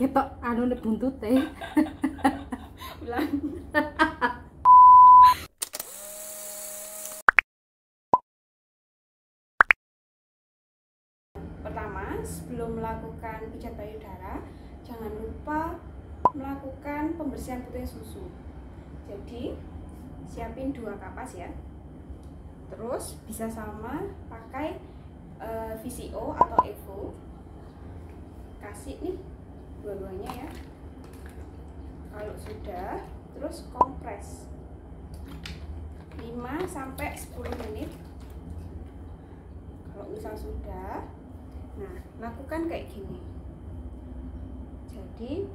Ketok anu nek buntute. Ulang. Pertama, sebelum melakukan pijat payudara, jangan lupa melakukan pembersihan puting susu. Jadi, siapin 2 kapas ya. Terus bisa sama pakai VCO atau Evo. Kasih nih dua-duanya ya. Kalau sudah, terus kompres 5-10 menit. Kalau misal sudah, nah lakukan kayak gini. Jadi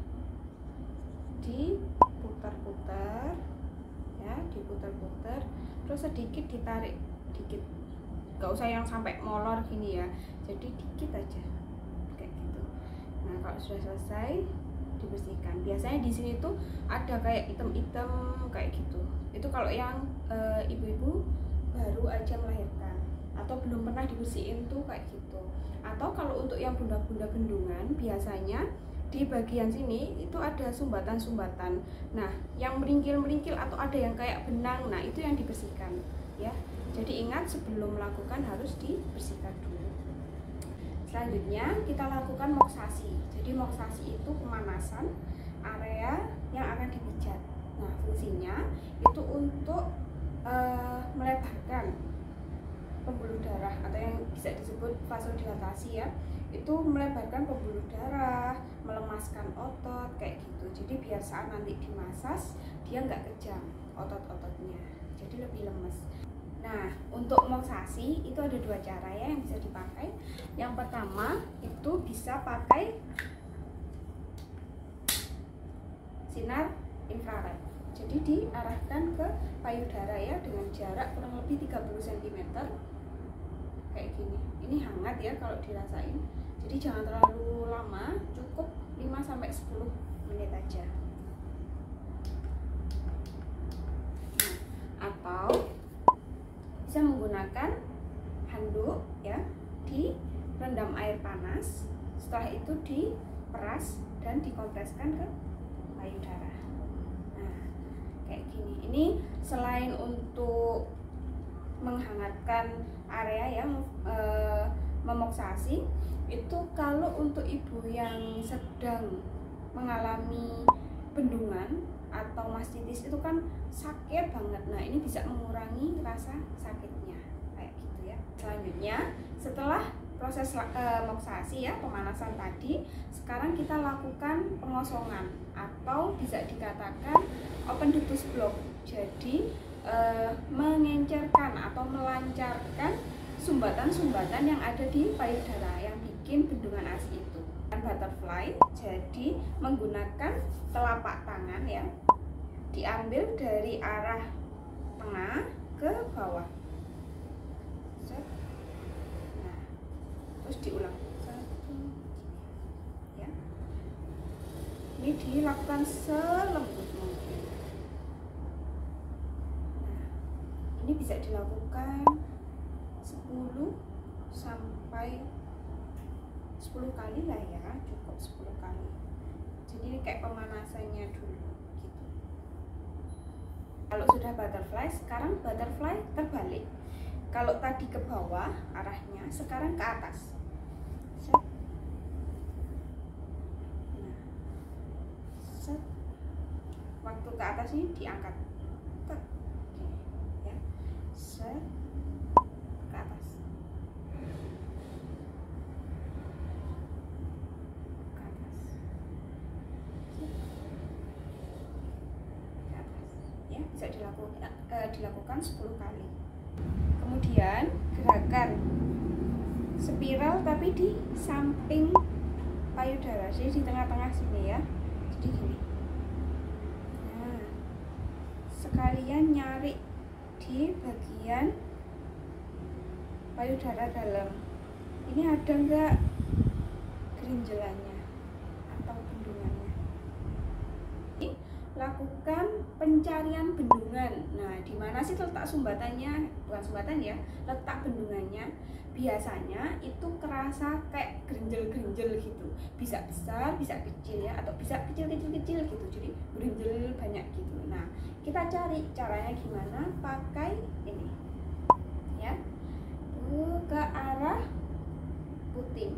diputar-putar ya, diputar-putar, terus sedikit ditarik dikit, gak usah yang sampai molor gini ya, jadi dikit aja kayak gitu. Nah kalau sudah selesai dibersihkan. Biasanya di sini tuh ada kayak item-item kayak gitu. Itu kalau yang ibu-ibu baru aja melahirkan atau belum pernah dibersihin tuh kayak gitu. Atau kalau untuk yang bunda-bunda gendungan, biasanya di bagian sini itu ada sumbatan-sumbatan. Nah, yang meringkil-meringkil atau ada yang kayak benang, nah itu yang dibersihkan ya. Jadi ingat sebelum melakukan harus dibersihkan dulu. Selanjutnya kita lakukan moksasi. Jadi moksasi itu pemanasan area yang akan dipijat. Nah, fungsinya itu untuk melebarkan pembuluh darah atau yang bisa disebut vasodilatasi ya. Itu melebarkan pembuluh darah, melemaskan otot kayak gitu. Jadi biar saat nanti dimasas dia nggak kejang otot-ototnya, jadi lebih lemes. Nah, untuk moksasi itu ada 2 cara ya yang bisa dipakai. Yang pertama itu bisa pakai sinar infrared. Jadi diarahkan ke payudara ya dengan jarak kurang lebih 30 cm kayak gini. Ini hangat ya kalau dirasain. Jadi jangan terlalu lama, cukup 5-10 menit aja. Nah, atau bisa menggunakan handuk ya, direndam air panas, setelah itu diperas dan dikompreskan ke payudara. Nah, kayak gini. Ini selain untuk menghangatkan area ya, memoksasi, itu kalau untuk ibu yang sedang mengalami bendungan atau mastitis itu kan sakit banget. Nah, ini bisa mengurangi rasa sakitnya kayak gitu ya. Selanjutnya, setelah proses moksasi ya, pemanasan tadi, sekarang kita lakukan pengosongan atau bisa dikatakan open ductus block. Jadi mengencerkan atau melancarkan sumbatan-sumbatan yang ada di payudara yang bikin bendungan ASI itu. Butterfly, jadi menggunakan telapak tangan ya, diambil dari arah tengah ke bawah. Nah, terus diulang. Ya. Ini dilakukan selembut mungkin. Nah, ini bisa dilakukan 10 kali lah ya, cukup 10 kali. Jadi ini kayak pemanasannya dulu gitu. Kalau sudah butterfly, sekarang butterfly terbalik. Kalau tadi ke bawah arahnya, sekarang ke atas. Set. Nah, set. Waktu ke atas ini diangkat. Tek. Ya. Set. Ke atas. Bisa dilakukan 10 kali. Kemudian gerakan spiral tapi di samping payudara, jadi di tengah-tengah sini ya, jadi gini. Nah, sekalian nyari di bagian payudara dalam ini ada enggak gerinjelannya atau bendungannya. lakukan pencarian bendungan. Nah, di mana sih letak sumbatannya? Bukan sumbatan ya, letak bendungannya. Biasanya itu kerasa kayak gerinjel-gerinjel gitu. Bisa besar, bisa kecil ya, atau bisa kecil-kecil gitu. Jadi gerinjel banyak gitu. Nah, kita cari caranya gimana? Pakai ini. Ya. Ke arah puting.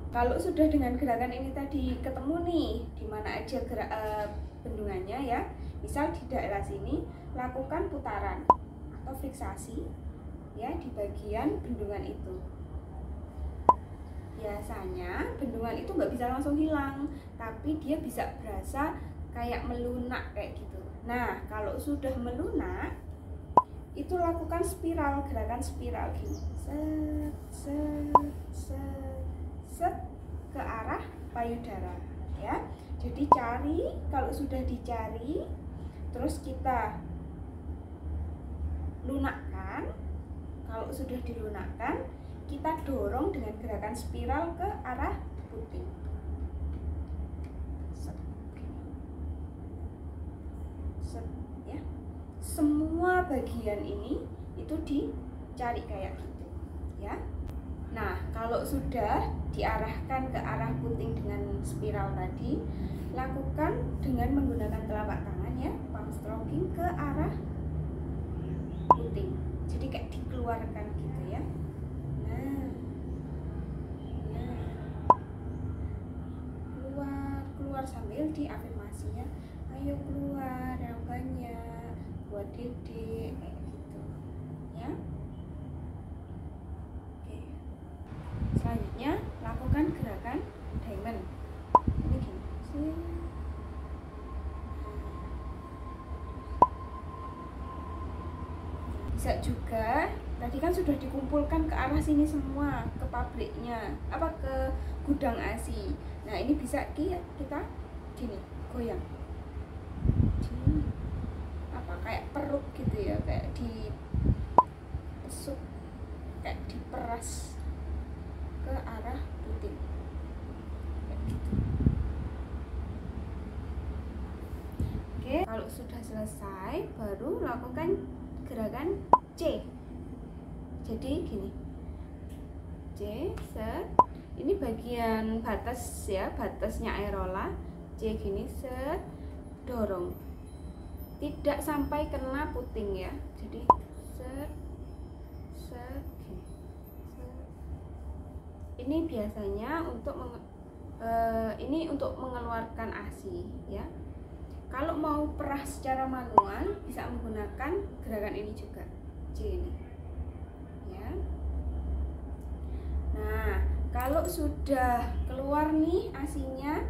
Kalau sudah dengan gerakan ini tadi ketemu nih di mana aja bendungannya ya, misal di daerah sini, lakukan putaran atau friksasi ya di bagian bendungan itu. Biasanya bendungan itu nggak bisa langsung hilang, tapi dia bisa berasa kayak melunak kayak gitu. Nah, kalau sudah melunak, itu lakukan spiral, gerakan spiral gini, set ke arah payudara ya. Jadi cari, kalau sudah dicari terus kita lunakkan. Kalau sudah dilunakkan, kita dorong dengan gerakan spiral ke arah puting. Set ya. Semua bagian ini itu dicari kayak gitu ya. Nah, kalau sudah diarahkan ke arah puting dengan spiral tadi, lakukan dengan menggunakan telapak tangan ya, palm stroking ke arah puting. Jadi kayak dikeluarkan gitu ya. Nah, keluar sambil diafirmasinya, ayo keluar yang banyak buat dedek kayak gitu ya. Selanjutnya lakukan gerakan diamond. Ini gini. Bisa juga, tadi kan sudah dikumpulkan ke arah sini semua, ke pabriknya, ke gudang ASI. Nah, ini bisa kita gini, goyang. Kayak perut gitu ya, kayak dipesuk, kayak diperas ke arah puting gitu. Oke, kalau sudah selesai baru lakukan gerakan C. Jadi gini, C, set. Ini bagian batas ya, batasnya aerola. C gini, set, dorong, tidak sampai kena puting ya. Jadi set gini. Ini biasanya untuk mengeluarkan ASI ya. Kalau mau perah secara manual bisa menggunakan gerakan ini juga, C ini ya. Nah, kalau sudah keluar nih ASI-nya,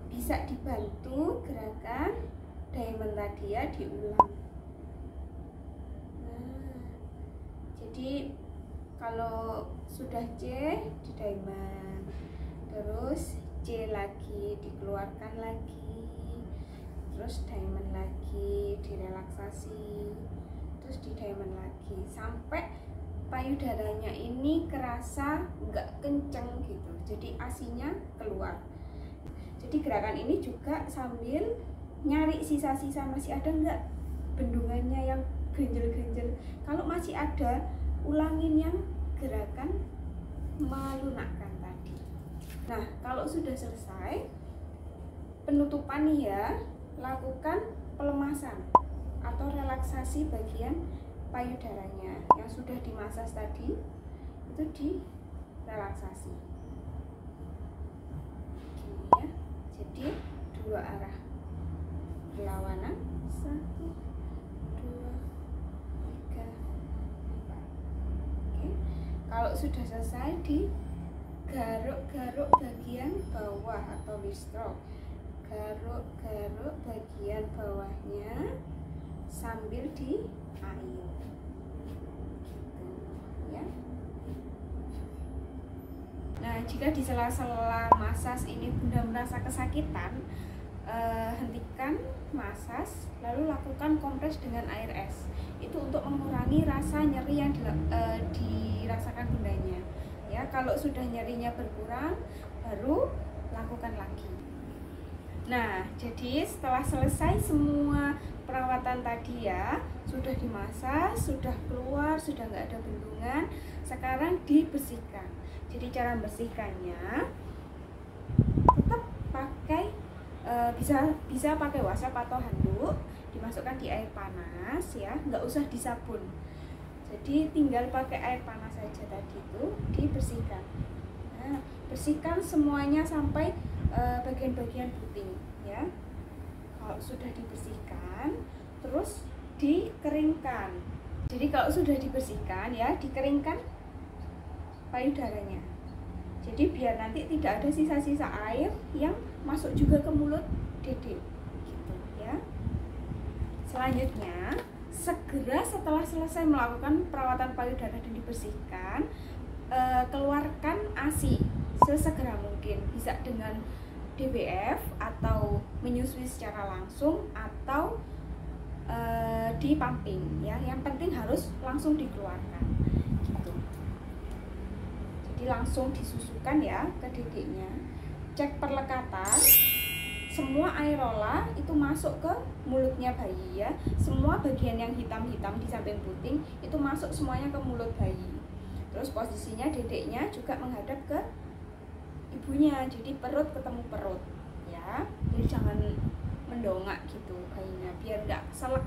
bisa dibantu gerakan diamond tadi ya, diulang. Nah, jadi kalau sudah C di diamond, terus C lagi dikeluarkan lagi, terus diamond lagi direlaksasi, terus di diamond lagi sampai payudaranya ini kerasa nggak kenceng gitu, jadi ASI-nya keluar. Jadi gerakan ini juga sambil nyari sisa-sisa, masih ada nggak bendungannya yang genjel-genjel. Kalau masih ada, ulangin yang gerakan melunakkan tadi. Nah, kalau sudah selesai penutupan nih ya, lakukan pelemasan atau relaksasi bagian payudaranya yang sudah dimasas tadi, itu direlaksasi gini ya. Jadi dua arah berlawanan, 1, 2, 3, 4. Oke. Kalau sudah selesai, digaruk-garuk bagian bawah atau wrist-stroke. Garuk-garuk bagian bawahnya sambil di air gitu ya. Nah, jika di sela-sela masas ini Bunda merasa kesakitan, hentikan masas lalu lakukan kompres dengan air es. Itu untuk mengurangi rasa nyeri yang dirasakan Bundanya. ya. Kalau sudah nyerinya berkurang baru lakukan lagi. Nah, jadi setelah selesai semua perawatan tadi ya, sudah dimasas, sudah keluar, sudah nggak ada bendungan, sekarang dibersihkan. Jadi cara membersihkannya tetap pakai bisa pakai wastafel atau handuk, dimasukkan di air panas ya, nggak usah disabun. Jadi tinggal pakai air panas saja tadi itu, dibersihkan. Nah, bersihkan semuanya sampai bagian-bagian puting ya. Kalau sudah dibersihkan, terus dikeringkan. Jadi kalau sudah dibersihkan ya, dikeringkan payudaranya. Jadi biar nanti tidak ada sisa-sisa air yang masuk juga ke mulut Dedek gitu ya. Selanjutnya, segera setelah selesai melakukan perawatan payudara dan dibersihkan, keluarkan ASI sesegera mungkin, bisa dengan DBF atau menyusui secara langsung atau di pumping ya. Yang penting harus langsung dikeluarkan gitu. Jadi langsung disusukan ya ke dedeknya. Cek perlekatan, semua airola itu masuk ke mulutnya bayi ya. Semua bagian yang hitam-hitam di samping puting itu masuk semuanya ke mulut bayi. Terus posisinya dedeknya juga menghadap ke ibunya, jadi perut ketemu perut ya. Jadi jangan mendongak gitu bayinya biar nggak selek.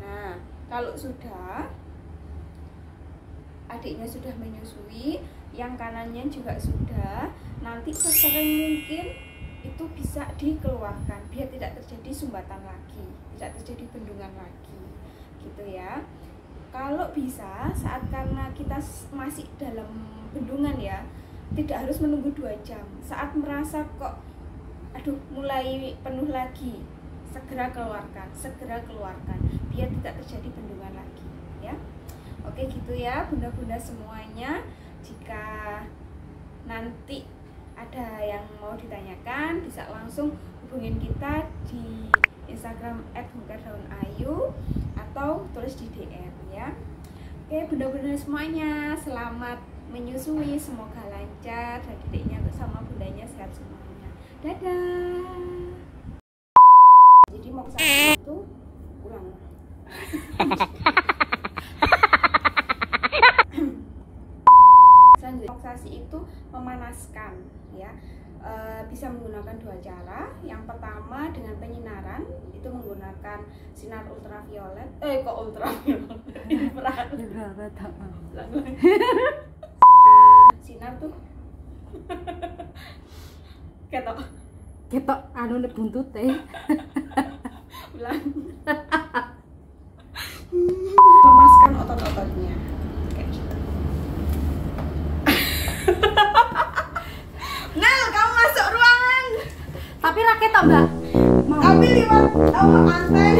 Nah, kalau sudah adiknya sudah menyusui, yang kanannya juga sudah, nanti sesering mungkin itu bisa dikeluarkan biar tidak terjadi sumbatan lagi, tidak terjadi bendungan lagi gitu ya. Kalau bisa saat karena kita masih dalam bendungan ya, tidak harus menunggu 2 jam. Saat merasa kok aduh mulai penuh lagi, segera keluarkan biar tidak terjadi bendungan lagi ya. Oke gitu ya bunda-bunda semuanya. Jika nanti ada yang mau ditanyakan bisa langsung hubungin kita di Instagram @hunkerdaun_ayu atau tulis di DM ya. Oke bunda-bunda semuanya, selamat menyusui, semoga lancar dan dedeknya bersama bundanya sehat semuanya. Dadah. Jadi mau kesana itu ulang. Relaksasi itu memanaskan ya. Bisa menggunakan 2 cara. Yang pertama dengan penyinaran, itu menggunakan sinar ultraviolet. Kok ultraviolet? Infrared. Sinar tuh ketok anu nek buntute. Ulang. Lemaskan otot-ototnya. Kayak gitu. Nel, kamu masuk ruangan. Tapi raket Mbak. Tapi liwat anteng.